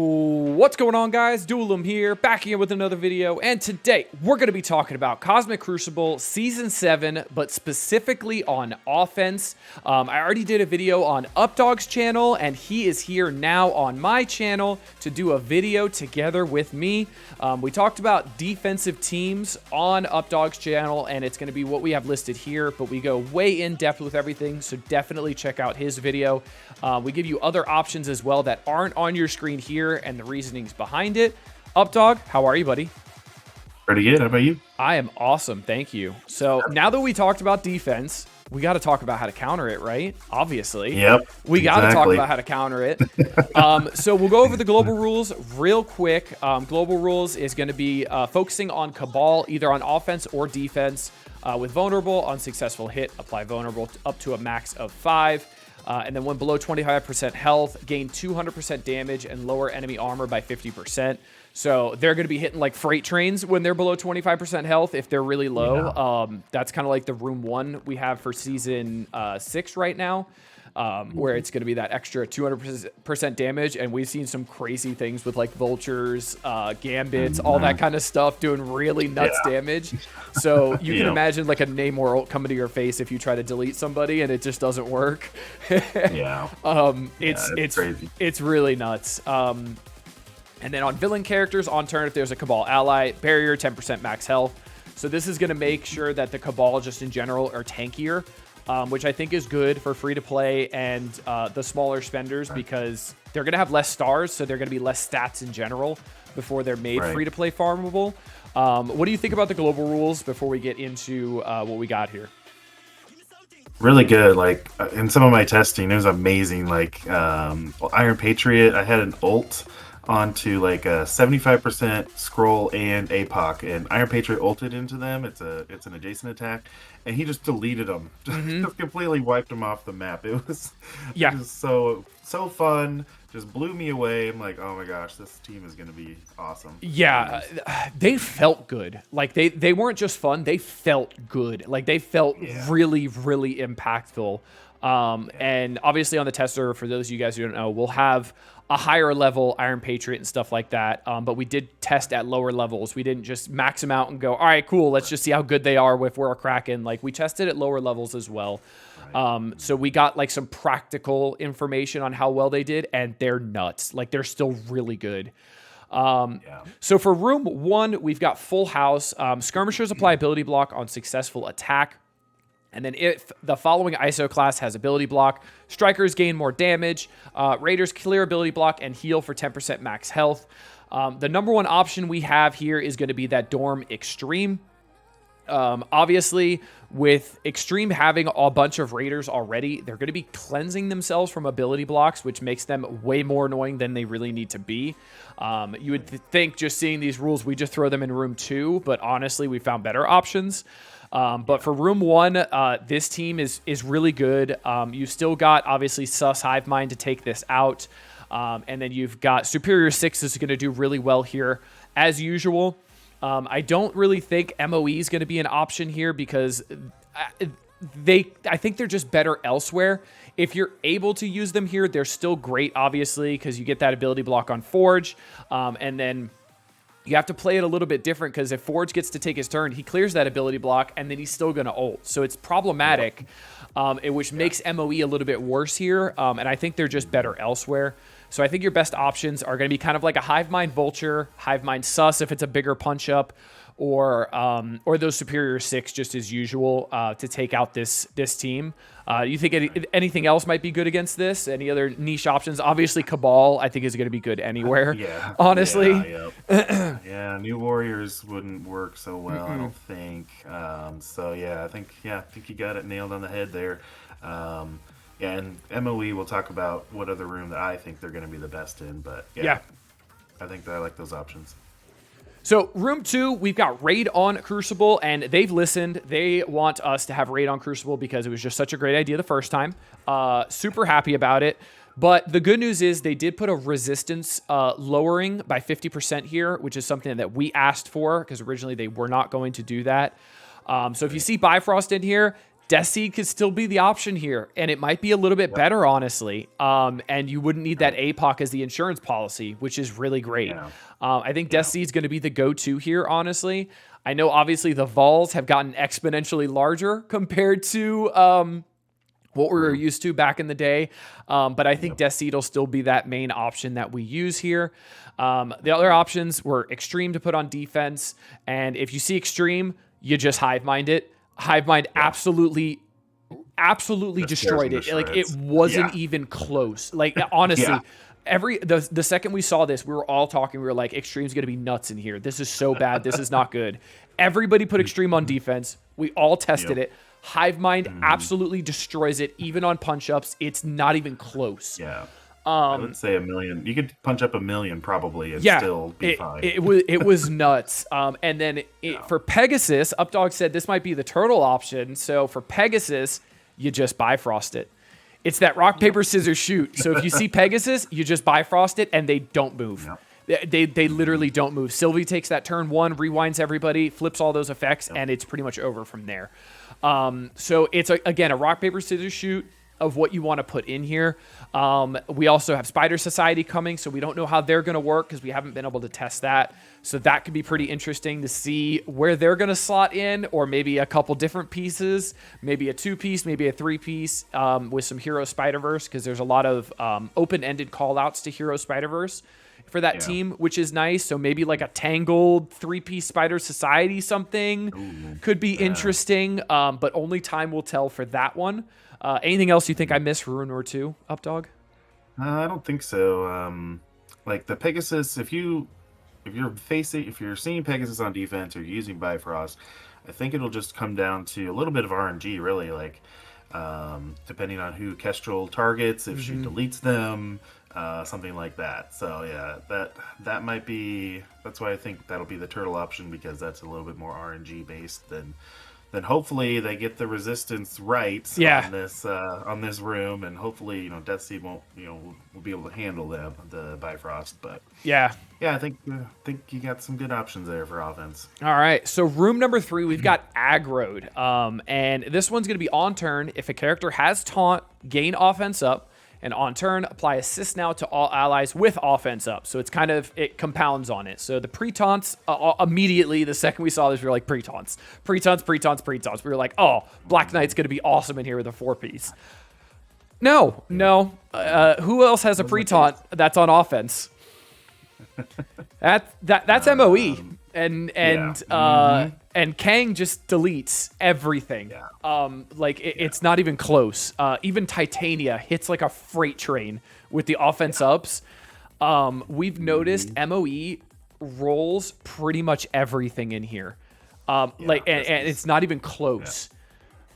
What's going on, guys? Duelum here, back again with another video, and today we're going to be talking about Cosmic Crucible Season 7, but specifically on offense. I already did a video on UPDOG's channel, and he is here now on my channel to do a video together with me. We talked about defensive teams on UPDOG's channel, and it's going to be what we have listed here, but we go way in depth with everything, so definitely check out his video. We give you other options as well that aren't on your screen here, and the reasonings behind it. UPDOG, how are you, buddy? Pretty good. How about you? I am awesome, thank you. So now that we talked about defense, we got to talk about how to counter it, right? Obviously. Yep. We got to talk about how to counter it. So we'll go over the global rules real quick. Global rules is going to be focusing on Cabal, either on offense or defense. With vulnerable, on successful hit, apply vulnerable up to a max of 5. And then when below 25% health, gain 200% damage and lower enemy armor by 50%. So they're going to be hitting like freight trains when they're below 25% health if they're really low. Yeah. That's kind of like the room 1 we have for season 6 right now, where it's going to be that extra 200% damage. And we've seen some crazy things with like vultures, gambits, all that kind of stuff doing really nuts damage. So you can imagine like a Namor ult coming to your face if you try to delete somebody and it just doesn't work. It's crazy. It's really nuts. And then on villain characters, on turn, if there's a Cabal ally, barrier, 10% max health. So this is going to make sure that the Cabal just in general are tankier, which I think is good for free-to-play and the smaller spenders because they're going to have less stars, so they're going to be less stats in general before they're made free-to-play farmable. What do you think about the global rules before we get into what we got here? Really good. Like in some of my testing, it was amazing. Like Iron Patriot, I had an ult onto like a 75% scroll and APOC, and Iron Patriot ulted into them. It's an adjacent attack, and he just deleted them. Just completely wiped them off the map. It was so fun. Just blew me away. I'm like, oh my gosh, this team is gonna be awesome. Yeah, they felt good. Like they weren't just fun, they felt good. Like they felt really, really impactful. And obviously on the tester, for those of you guys who don't know, we'll have a higher level Iron Patriot and stuff like that. But we did test at lower levels. We didn't just max them out and go, all right, cool, let's just see how good they are if we're a Kraken. Like we tested at lower levels as well. So we got like some practical information on how well they did, and they're nuts. Like they're still really good. So for room 1, we've got full house. Skirmishers apply ability block on successful attack. And then if the following ISO class has ability block, strikers gain more damage, raiders clear ability block and heal for 10% max health. The number 1 option we have here is going to be that Dorm Extreme. Obviously, with Extreme having a bunch of raiders already, they're going to be cleansing themselves from ability blocks, which makes them way more annoying than they really need to be. You would think just seeing these rules, we just throw them in room 2, but honestly, we found better options. But for room 1, this team is really good. You've still got, obviously, Sus Hive Mind to take this out. And then you've got Superior 6 is going to do really well here, as usual. I don't really think MOE is going to be an option here because I think they're just better elsewhere. If you're able to use them here, they're still great, obviously, because you get that ability block on Forge. And then you have to play it a little bit different because if Forge gets to take his turn, he clears that ability block, and then he's still going to ult. So it's problematic, which makes MOE a little bit worse here, and I think they're just better elsewhere. So I think your best options are going to be kind of like a Hive Mind Vulture, Hive Mind Sus if it's a bigger punch-up, or those Superior 6 just as usual to take out this team. You think anything else might be good against this? Any other niche options? Obviously, Cabal, I think, is going to be good anywhere, honestly. Yeah, New Warriors wouldn't work so well, I don't think. So, I think you got it nailed on the head there. And MOE, we'll talk about what other room that I think they're going to be the best in. But, I think that I like those options. So room 2, we've got Raid on Crucible, and they've listened. They want us to have Raid on Crucible because it was just such a great idea the first time. Super happy about it. But the good news is they did put a resistance lowering by 50% here, which is something that we asked for because originally they were not going to do that. So if you see Bifrost in here, Death Seed could still be the option here, and it might be a little bit better, honestly. And you wouldn't need that APOC as the insurance policy, which is really great. Yeah. I think Death Seed's going to be the go-to here, honestly. I know, obviously, the Vols have gotten exponentially larger compared to what we were used to back in the day. But I think Death Seed will still be that main option that we use here. The other options were Extreme to put on defense. And if you see Extreme, you just Hive Mind it. Hive Mind absolutely destroyed it. Like, it wasn't even close. Like, honestly, the second we saw this, we were all talking. We were like, Extreme's going to be nuts in here. This is so bad. This is not good. Everybody put Extreme on defense. We all tested it. Hive Mind absolutely destroys it, even on punch-ups. It's not even close. Yeah. I would say 1 million. You could punch up 1 million probably and still be fine. It was nuts. And then for Pegasus, UpDog said this might be the turtle option. So for Pegasus, you just Bifrost it. It's that rock, paper, scissors, shoot. So if you see Pegasus, you just Bifrost it, and they don't move. They literally don't move. Sylvie takes that turn 1, rewinds everybody, flips all those effects, and it's pretty much over from there. So it's, again, a rock, paper, scissors, shoot of what you want to put in here. We also have Spider Society coming, so we don't know how they're going to work because we haven't been able to test that. So that could be pretty interesting to see where they're going to slot in, or maybe a couple different pieces, maybe a 2-piece, maybe a 3-piece with some Hero Spider-Verse, because there's a lot of open-ended call-outs to Hero Spider-Verse for that team, which is nice. So maybe like a Tangled 3-piece Spider Society something could be interesting, but only time will tell for that one. Anything else you think I missed, Ruin or 2, UpDog? I don't think so. Like the Pegasus, if you're seeing Pegasus on defense or using Bifrost, I think it'll just come down to a little bit of RNG, really. Like depending on who Kestrel targets, if she deletes them, something like that. So yeah, that might be. That's why I think that'll be the turtle option, because that's a little bit more RNG based than. Then hopefully they get the resistance right on this room, and hopefully Death Seed won't will be able to handle the Bifrost. But yeah, I think you got some good options there for offense. All right, so room number 3, we've got Aggroed, and this one's going to be on turn. If a character has taunt, gain offense up. And on turn, apply assist now to all allies with offense up. So it's it compounds on it. So the pre-taunts, immediately, the second we saw this, we were like, pre-taunts. We were like, oh, Black Knight's going to be awesome in here with a 4-piece. No. Who else has a pre-taunt that's on offense? That's MOE. And Kang just deletes everything. It's not even close. Even Titania hits like a freight train with the offense ups. We've noticed MOE rolls pretty much everything in here. And it's not even close.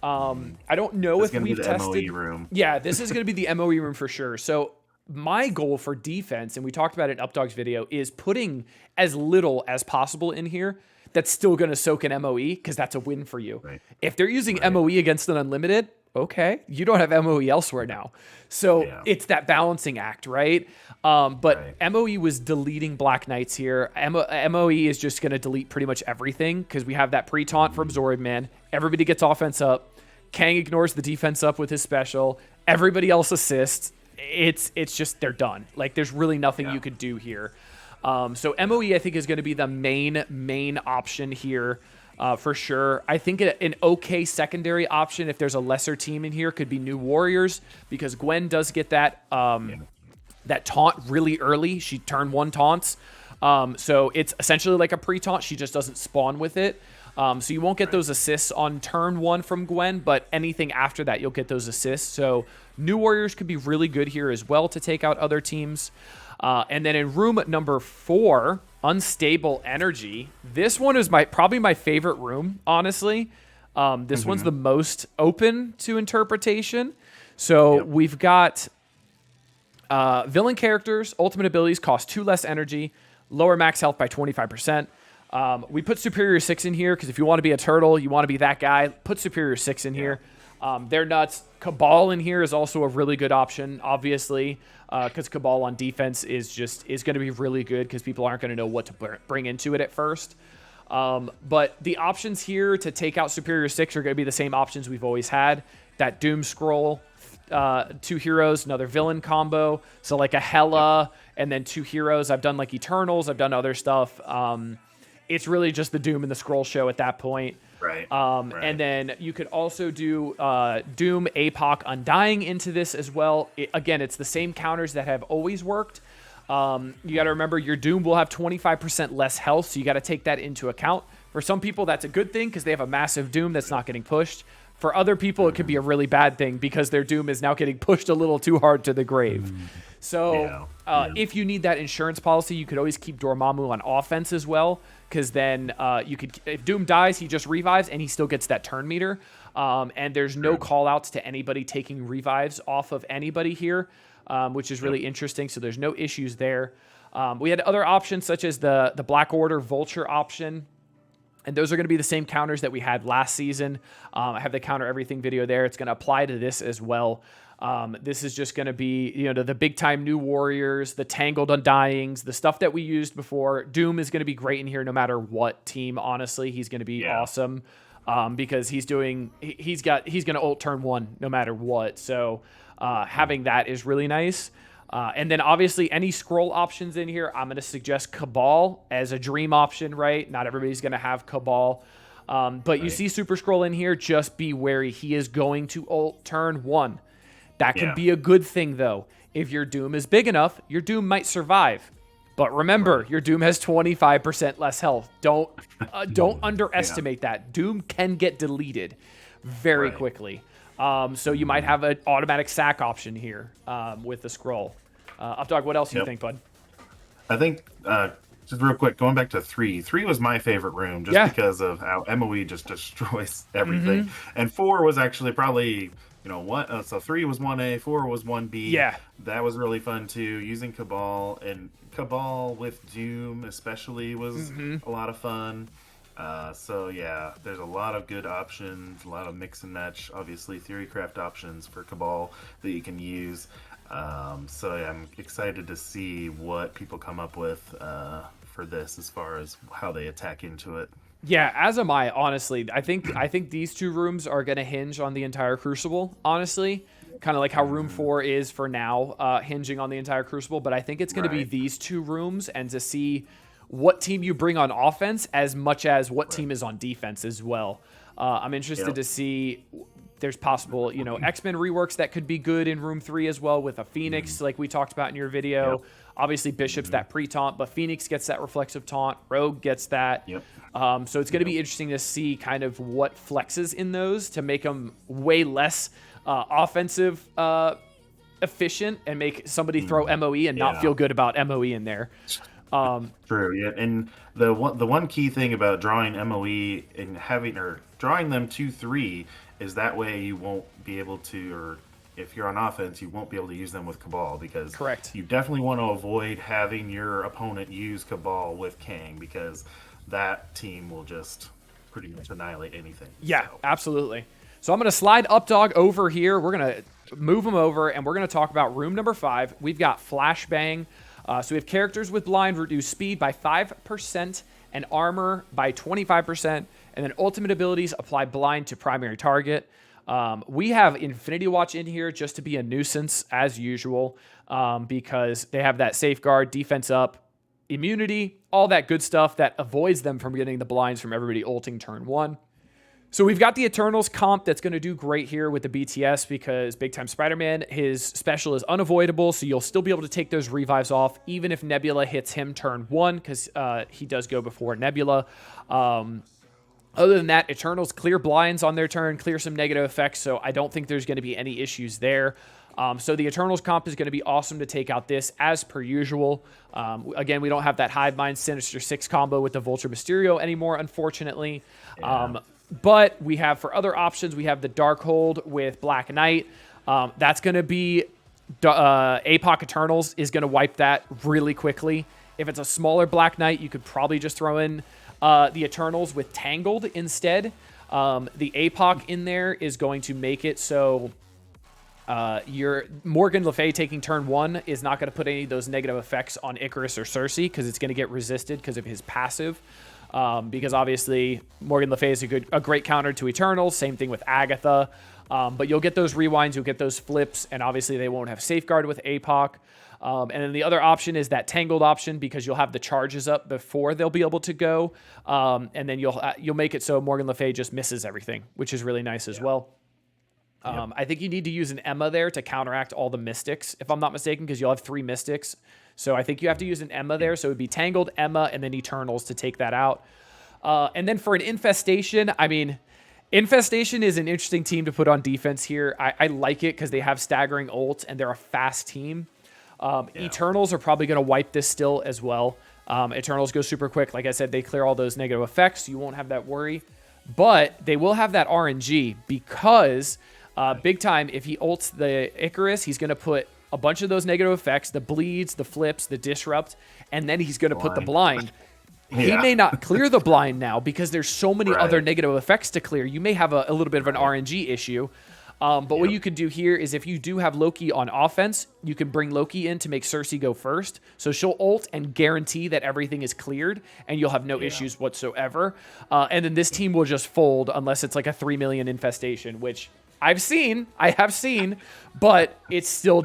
I don't know if we've tested. MOE room. Yeah, this is going to be the MOE room for sure. So my goal for defense, and we talked about it in UpDog's video, is putting as little as possible in here that's still going to soak in MOE, because that's a win for you. Right. If they're using MOE against an unlimited, okay, you don't have MOE elsewhere now. So it's that balancing act, right? But MOE was deleting Black Knights here. MOE is just going to delete pretty much everything, because we have that pre-taunt for Absorb Man. Everybody gets offense up. Kang ignores the defense up with his special. Everybody else assists. It's just, they're done. Like, there's really nothing you could do here. So MOE, I think, is going to be the main option here for sure. I think an okay secondary option, if there's a lesser team in here, could be New Warriors, because Gwen does get that that taunt really early. She turn 1 taunts. So it's essentially like a pre-taunt. She just doesn't spawn with it. So you won't get those assists on turn 1 from Gwen, but anything after that, you'll get those assists. So New Warriors could be really good here as well to take out other teams. And then in room number 4, Unstable Energy. This one is probably my favorite room, honestly. This one's the most open to interpretation. So we've got villain characters, ultimate abilities cost 2 less energy, lower max health by 25%. We put Superior 6 in here because if you want to be a turtle, you want to be that guy, put Superior 6 in here. They're nuts. Cabal in here is also a really good option, obviously, because Cabal on defense is going to be really good because people aren't going to know what to bring into it at first. But the options here to take out Superior 6 are going to be the same options we've always had. That Doom Scroll, 2 heroes, another villain combo. So like a Hela and then 2 heroes. I've done like Eternals. I've done other stuff. It's really just the Doom and the Scroll show at that point. Right. And then you could also do Doom, APOC, Undying into this as well. Again, it's the same counters that have always worked. You got to remember your Doom will have 25% less health, so you got to take that into account. For some people, that's a good thing because they have a massive Doom that's not getting pushed. For other people, it could be a really bad thing because their Doom is now getting pushed a little too hard to the grave. So if you need that insurance policy, you could always keep Dormammu on offense as well, because then you could, if Doom dies, he just revives and he still gets that turn meter. And there's no call outs to anybody taking revives off of anybody here, which is really interesting. So there's no issues there. We had other options such as the Black Order Vulture option. And those are going to be the same counters that we had last season. I have the counter everything video there. It's going to apply to this as well. This is just going to be, the big time new warriors, the tangled undyings, the stuff that we used before. Doom is going to be great in here no matter what team. Honestly, he's going to be awesome because he's going to ult turn 1 no matter what. So having that is really nice. And then obviously any scroll options in here, I'm going to suggest Cabal as a dream option, right? Not everybody's going to have Cabal. But you see Super Scroll in here, just be wary. He is going to ult turn 1. That can be a good thing, though. If your Doom is big enough, your Doom might survive. But remember, your Doom has 25% less health. Don't underestimate that. Doom can get deleted very quickly. So you might have an automatic sack option here with the scroll. UpDog, what else do you think, bud? I think, just real quick, going back to 3. 3 was my favorite room just because of how MOE just destroys everything. And 4 was actually probably, so 3 was 1A, 4 was 1B. Yeah. That was really fun too. Using Cabal, and Cabal with Doom especially was a lot of fun. So yeah, there's a lot of good options, a lot of mix and match, obviously Theorycraft options for Cabal that you can use. So yeah, I'm excited to see what people come up with for this as far as how they attack into it. Yeah, as am I, honestly. I think these 2 rooms are going to hinge on the entire Crucible, honestly. Kind of like how room 4 is for now, hinging on the entire Crucible. But I think it's going to be these 2 rooms and to see what team you bring on offense as much as what team is on defense as well. I'm interested to see there's possible, X-Men reworks that could be good in room 3 as well with a Phoenix like we talked about in your video. Obviously, Bishop's that pre-taunt, but Phoenix gets that reflexive taunt. Rogue gets that. So it's going to be interesting to see kind of what flexes in those to make them way less offensive efficient and make somebody throw MOE and not feel good about MOE in there. True, yeah, and the one key thing about drawing MOE and drawing them 2/3 is that way you won't be able to, or if you're on offense, you won't be able to use them with Cabal because you definitely want to avoid having your opponent use Cabal with Kang because that team will just pretty much annihilate anything. Yeah, absolutely. So I'm going to slide UpDog over here. We're going to move him over, and we're going to talk about room number 5. We've got Flashbang. So we have characters with blind reduce speed by 5% and armor by 25%, and then ultimate abilities apply blind to primary target. We have Infinity Watch in here just to be a nuisance as usual because they have that safeguard, defense up, immunity, all that good stuff that avoids them from getting the blinds from everybody ulting turn 1. So we've got the Eternals comp that's going to do great here with the BTS because Big Time Spider-Man, his special is unavoidable, so you'll still be able to take those revives off even if Nebula hits him turn 1 because he does go before Nebula. Other than that, Eternals clear blinds on their turn, clear some negative effects, so I don't think there's going to be any issues there. So the Eternals comp is going to be awesome to take out this as per usual. Again, we don't have that Hive Mind Sinister 6 combo with the Vulture Mysterio anymore, unfortunately. But we have, for other options, we have the Darkhold with Black Knight. That's going to be, APOC Eternals is going to wipe that really quickly. If it's a smaller Black Knight, you could probably just throw in the Eternals with Tangled instead. The APOC in there is going to make it so your Morgan Le Fay taking turn 1 is not going to put any of those negative effects on Icarus or Cersei because it's going to get resisted because of his passive. because obviously Morgan Le Fay is a great counter to Eternals. Same thing with Agatha. But you'll get those rewinds, you'll get those flips, and obviously they won't have Safeguard with APOC. And then the other option is that Tangled option, because you'll have the charges up before they'll be able to go. And then you'll make it so Morgan Le Fay just misses everything, which is really nice as well. I think you need to use an Emma there to counteract all the Mystics, if I'm not mistaken, because you'll have 3 Mystics. So I think you have to use an Emma there. So it would be Tangled, Emma, and then Eternals to take that out. And then for an Infestation, I mean, Infestation is an interesting team to put on defense here. I like it because they have staggering ult and they're a fast team. Eternals are probably going to wipe this still as well. Eternals go super quick. Like I said, they clear all those negative effects. You won't have that worry. But they will have that RNG because big time, if he ults the Icarus, he's going to put a bunch of those negative effects, the bleeds, the flips, the disrupt, and then he's going to put the blind. He may not clear the blind now because there's so many other negative effects to clear. You may have a little bit of an RNG issue. But what you could do here is if you do have Loki on offense, you can bring Loki in to make Cersei go first. So she'll ult and guarantee that everything is cleared and you'll have no issues whatsoever. And then this team will just fold unless it's like a 3 million infestation, which I have seen, but it's still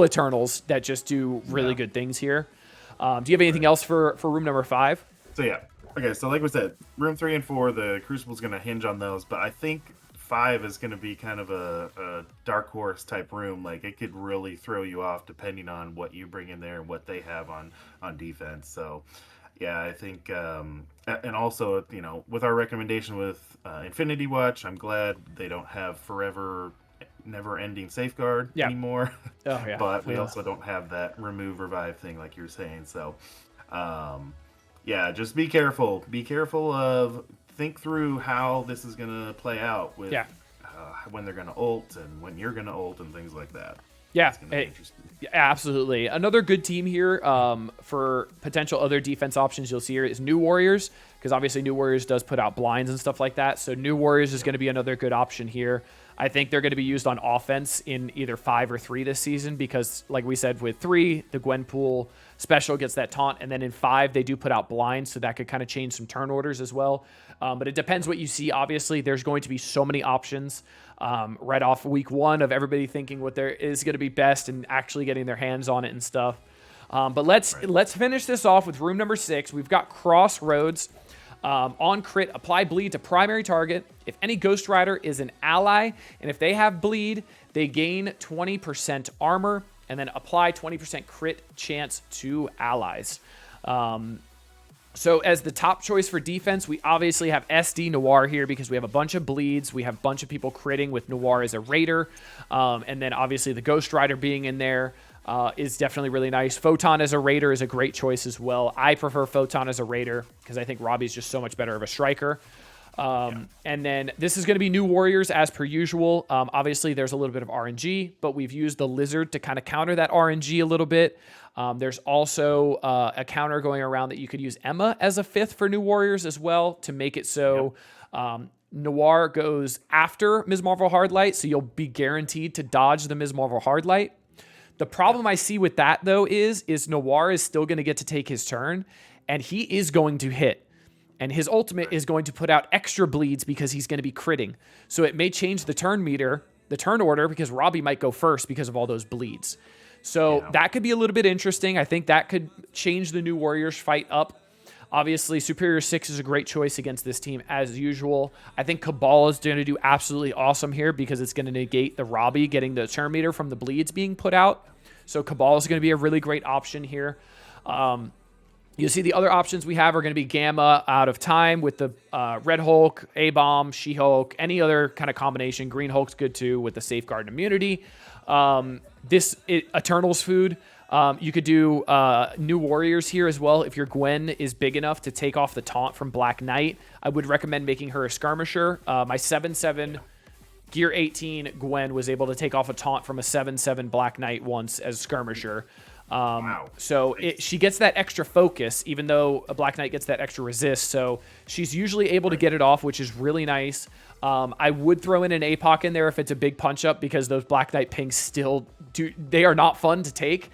Eternals that just do really good things here. Do you have anything else for room number 5? So okay. So like we said, room 3 and 4, the Crucible is going to hinge on those, but I think 5 is going to be kind of a dark horse type room. Like it could really throw you off depending on what you bring in there and what they have on defense. So yeah, I think, and also, with our recommendation with Infinity Watch, I'm glad they don't have forever, never-ending Safeguard anymore. Oh, yeah. But we also don't have that remove revive thing like you were saying. So, just be careful. Be careful of think through how this is going to play out with when they're going to ult and when you're going to ult and things like that. Yeah, absolutely. Another good team here for potential other defense options you'll see here is New Warriors, because obviously New Warriors does put out blinds and stuff like that. So New Warriors is going to be another good option here. I think they're going to be used on offense in either 5 or 3 this season because, like we said, with 3, the Gwenpool special gets that taunt, and then in 5, they do put out blinds, so that could kind of change some turn orders as well. But it depends what you see. Obviously, there's going to be so many options right off week 1 of everybody thinking what there is going to be best and actually getting their hands on it and stuff. But let's finish this off with room number 6. We've got Crossroads. On crit, apply bleed to primary target. If any Ghost Rider is an ally, and if they have bleed, they gain 20% armor, and then apply 20% crit chance to allies. So as the top choice for defense, we obviously have SD Noir here because we have a bunch of bleeds. We have a bunch of people critting with Noir as a raider. And then obviously the Ghost Rider being in there is definitely really nice. Photon as a raider is a great choice as well. I prefer Photon as a raider because I think Robbie's just so much better of a striker. And then this is going to be New Warriors as per usual. Obviously, there's a little bit of RNG, but we've used the Lizard to kind of counter that RNG a little bit. There's also a counter going around that you could use Emma as a 5th for New Warriors as well to make it so Noir goes after Ms. Marvel Hardlight, so you'll be guaranteed to dodge the Ms. Marvel Hardlight. The problem I see with that, though, is Noir is still going to get to take his turn, and he is going to hit. And his ultimate is going to put out extra bleeds because he's going to be critting. So it may change the turn meter, the turn order, because Robbie might go first because of all those bleeds. So that could be a little bit interesting. I think that could change the New Warriors fight up. Obviously, Superior 6 is a great choice against this team as usual. I think Cabal is going to do absolutely awesome here because it's going to negate the Robbie getting the turn meter from the bleeds being put out. So Cabal is going to be a really great option here. You'll see the other options we have are going to be Gamma out of time with the Red Hulk, A-Bomb, She-Hulk, any other kind of combination. Green Hulk's good too with the Safeguard and Immunity. Eternals food. You could do New Warriors here as well. If your Gwen is big enough to take off the taunt from Black Knight, I would recommend making her a skirmisher. My 7/7 Gear 18 Gwen was able to take off a taunt from a 7/7 Black Knight once as skirmisher. So she gets that extra focus, even though a Black Knight gets that extra resist. So she's usually able to get it off, which is really nice. I would throw in an APOC in there if it's a big punch up because those Black Knight pings still they are not fun to take.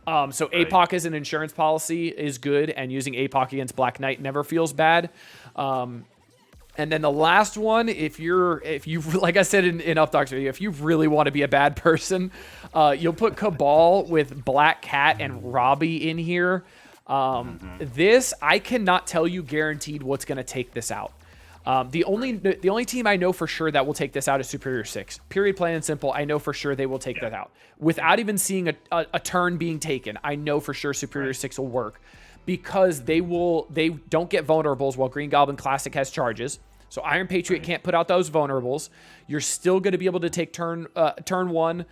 So Right. APOC as an insurance policy is good, and using APOC against Black Knight never feels bad. And then the last one, if you like I said in Updog's video, if you really want to be a bad person, you'll put Cabal with Black Cat and Robbie in here. This, I cannot tell you guaranteed what's going to take this out. The only team I know for sure that will take this out is Superior 6. Period, plain and simple. I know for sure they will take that out. Without even seeing a turn being taken, I know for sure Superior 6 will work. Because they don't get vulnerables while Green Goblin Classic has charges. So Iron Patriot can't put out those vulnerables. You're still going to be able to take turn one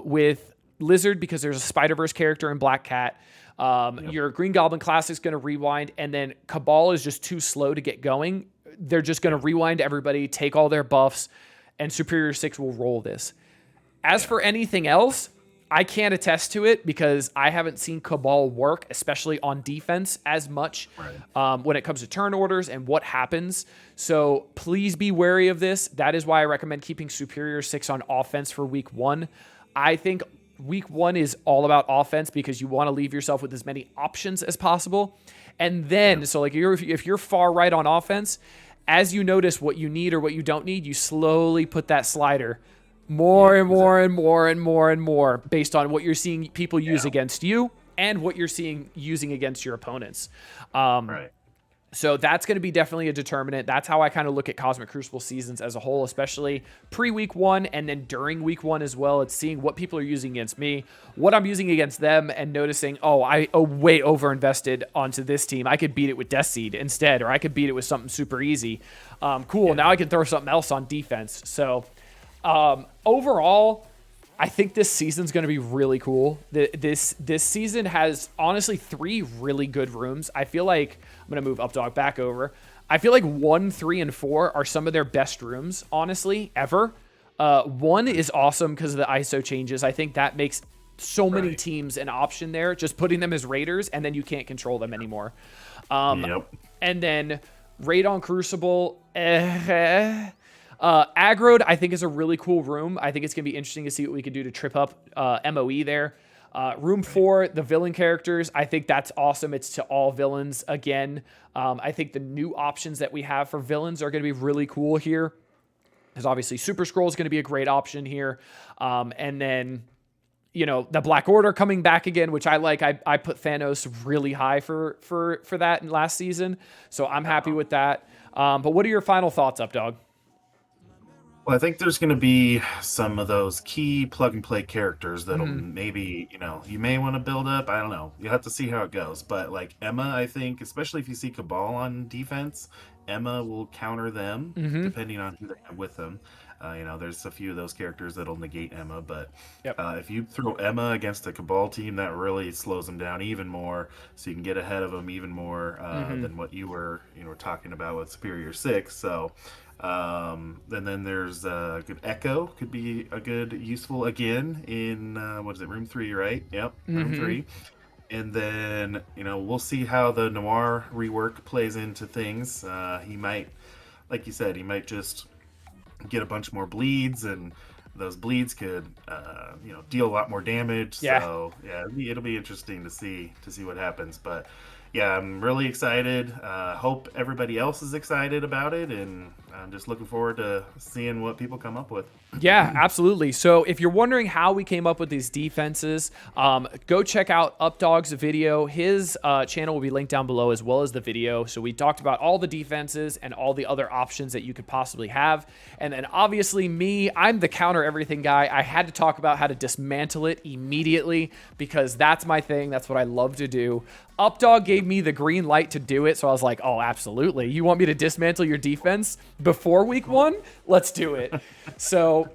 with Lizard because there's a Spider-Verse character in Black Cat. Your Green Goblin Classic is going to rewind, and then Cabal is just too slow to get going. They're just going to rewind everybody, take all their buffs, and Superior 6 will roll this. As for anything else, I can't attest to it because I haven't seen Cabal work, especially on defense, as much when it comes to turn orders and what happens. So please be wary of this. That is why I recommend keeping Superior 6 on offense for week 1. I think week 1 is all about offense because you want to leave yourself with as many options as possible. And then, so like if you're far right on offense, as you notice what you need or what you don't need, you slowly put that slider more and more based on what you're seeing people use against you and what you're seeing using against your opponents. So that's going to be definitely a determinant. That's how I kind of look at Cosmic Crucible seasons as a whole, especially pre-week 1 and then during week 1 as well. It's seeing what people are using against me, what I'm using against them, and noticing, I way over-invested onto this team. I could beat it with Death Seed instead, or I could beat it with something super easy. Cool, now I can throw something else on defense. So overall, I think this season's going to be really cool. This season has honestly 3 really good rooms. I feel like I'm going to move Updog back over. I feel like 1, 3, and 4 are some of their best rooms, honestly, ever. 1 is awesome because of the ISO changes. I think that makes so many teams an option there. Just putting them as raiders, and then you can't control them anymore. And then Raid on Crucible. Aggroed, I think, is a really cool room. I think it's going to be interesting to see what we can do to trip up MOE there. Room 4, the villain characters, I think that's awesome. It's to all villains again. I think the new options that we have for villains are going to be really cool here. Because obviously Super Scroll is going to be a great option here. And then, the Black Order coming back again, which I like. I put Thanos really high for that in last season. So I'm happy with that. But what are your final thoughts, Updog? Well, I think there's going to be some of those key plug-and-play characters that'll maybe, you may want to build up. I don't know. You'll have to see how it goes. But, like, Emma, I think, especially if you see Cabal on defense, Emma will counter them, depending on who they have with them. There's a few of those characters that'll negate Emma. But if you throw Emma against a Cabal team, that really slows them down even more. So you can get ahead of them even more than what you were talking about with Superior 6. So... and then there's good Echo could be a good useful again in room 3, right? Yep, room 3. And then we'll see how the Noir rework plays into things. He might, like you said, just get a bunch more bleeds, and those bleeds could deal a lot more damage. So it'll be interesting to see what happens. But yeah, I'm really excited. Hope everybody else is excited about it, and I'm just looking forward to seeing what people come up with. Yeah, absolutely. So if you're wondering how we came up with these defenses, go check out Updog's video. His channel will be linked down below as well as the video. So we talked about all the defenses and all the other options that you could possibly have. And then obviously me, I'm the counter everything guy. I had to talk about how to dismantle it immediately because that's my thing. That's what I love to do. Updog gave me the green light to do it, so I was like, oh, absolutely. You want me to dismantle your defense before week 1? Let's do it. So,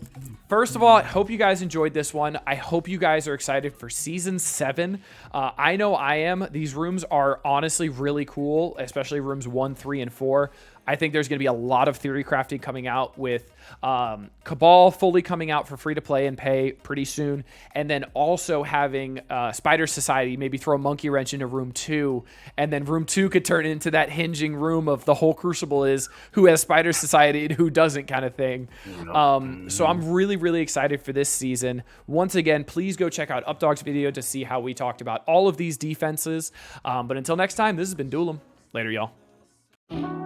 first of all, I hope you guys enjoyed this one. I hope you guys are excited for Season 7. I know I am. These rooms are honestly really cool, especially rooms 1, 3, and 4. I think there's going to be a lot of theory crafting coming out with Cabal fully coming out for free to play and pay pretty soon. And then also having Spider Society maybe throw a monkey wrench into room 2. And then room 2 could turn into that hinging room of the whole Crucible is who has Spider Society and who doesn't kind of thing. So I'm really, really excited for this season. Once again, please go check out UpDog's video to see how we talked about all of these defenses. But until next time, this has been Duel 'em. Later, y'all.